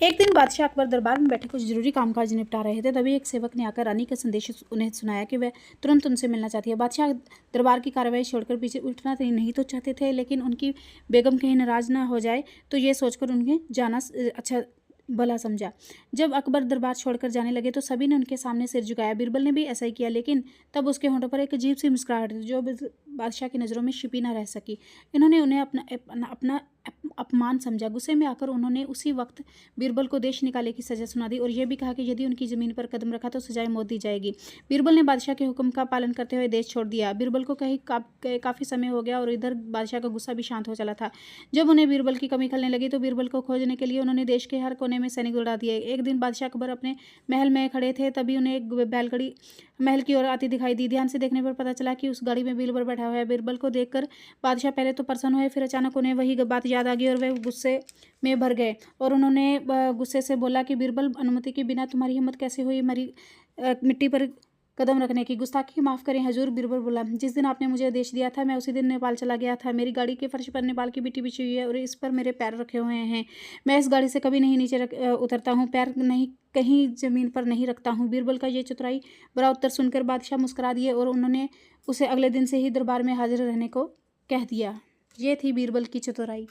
एक दिन बादशाह अकबर दरबार में बैठे कुछ जरूरी कामकाज निपटा रहे थे। तभी एक सेवक ने आकर रानी का संदेश उन्हें सुनाया कि वह तुरंत उनसे मिलना चाहती है। बादशाह दरबार की कार्रवाई छोड़कर पीछे उठना नहीं तो चाहते थे, लेकिन उनकी बेगम कहीं नाराज ना हो जाए तो ये सोचकर उन्हें जाना अच्छा भला समझा। जब अकबर दरबार छोड़कर जाने लगे तो सभी ने उनके सामने सिर झुकाया। बीरबल ने भी ऐसा ही किया, लेकिन तब उसके होंठों पर एक अजीब सी मुस्कुराहट थी जो बादशाह की नज़रों में छिपी ना रह सकी। इन्होंने उन्हें अपना अपमान समझा। गुस्से में आकर उन्होंने उसी वक्त बीरबल को देश निकाले की सजा सुना दी और यह भी कहा कि यदि उनकी ज़मीन पर कदम रखा तो सजाए मौत दी जाएगी। बीरबल ने बादशाह के हुक्म का पालन करते हुए देश छोड़ दिया। बीरबल को कहीं काफ़ी समय हो गया और इधर बादशाह का गुस्सा भी शांत हो चला था। जब उन्हें बीरबल की कमी खलने लगी तो बीरबल को खोजने के लिए उन्होंने देश के हर कोने में सैनिक दौड़ा दिए। एक दिन बादशाह अकबर अपने महल में खड़े थे, तभी उन्हें एक बैलगाड़ी महल की ओर आती दिखाई दी। ध्यान से देखने पर पता चला कि उस गाड़ी में बीरबल बैठा हुआ है। बीरबल को देखकर बादशाह पहले तो प्रसन्न हुए, फिर अचानक उन्हें वही बात याद आ गई और वे गुस्से में भर गए और उन्होंने गुस्से से बोला कि बीरबल, अनुमति के बिना तुम्हारी हिम्मत कैसे हुई मिट्टी पर कदम रखने की? गुस्ताखी माफ़ करें हजूर, बीरबल बोला। जिस दिन आपने मुझे आदेश दिया था मैं उसी दिन नेपाल चला गया था। मेरी गाड़ी के फर्श पर नेपाल की मिट्टी बिछी हुई है और इस पर मेरे पैर रखे हुए हैं। मैं इस गाड़ी से कभी नहीं नीचे उतरता हूँ, पैर नहीं कहीं ज़मीन पर नहीं रखता हूँ। बीरबल का ये चतुराई भरा उत्तर सुनकर बादशाह मुस्कुरा दिए और उन्होंने उसे अगले दिन से ही दरबार में हाजिर रहने को कह दिया। ये थी बीरबल की चतुराई।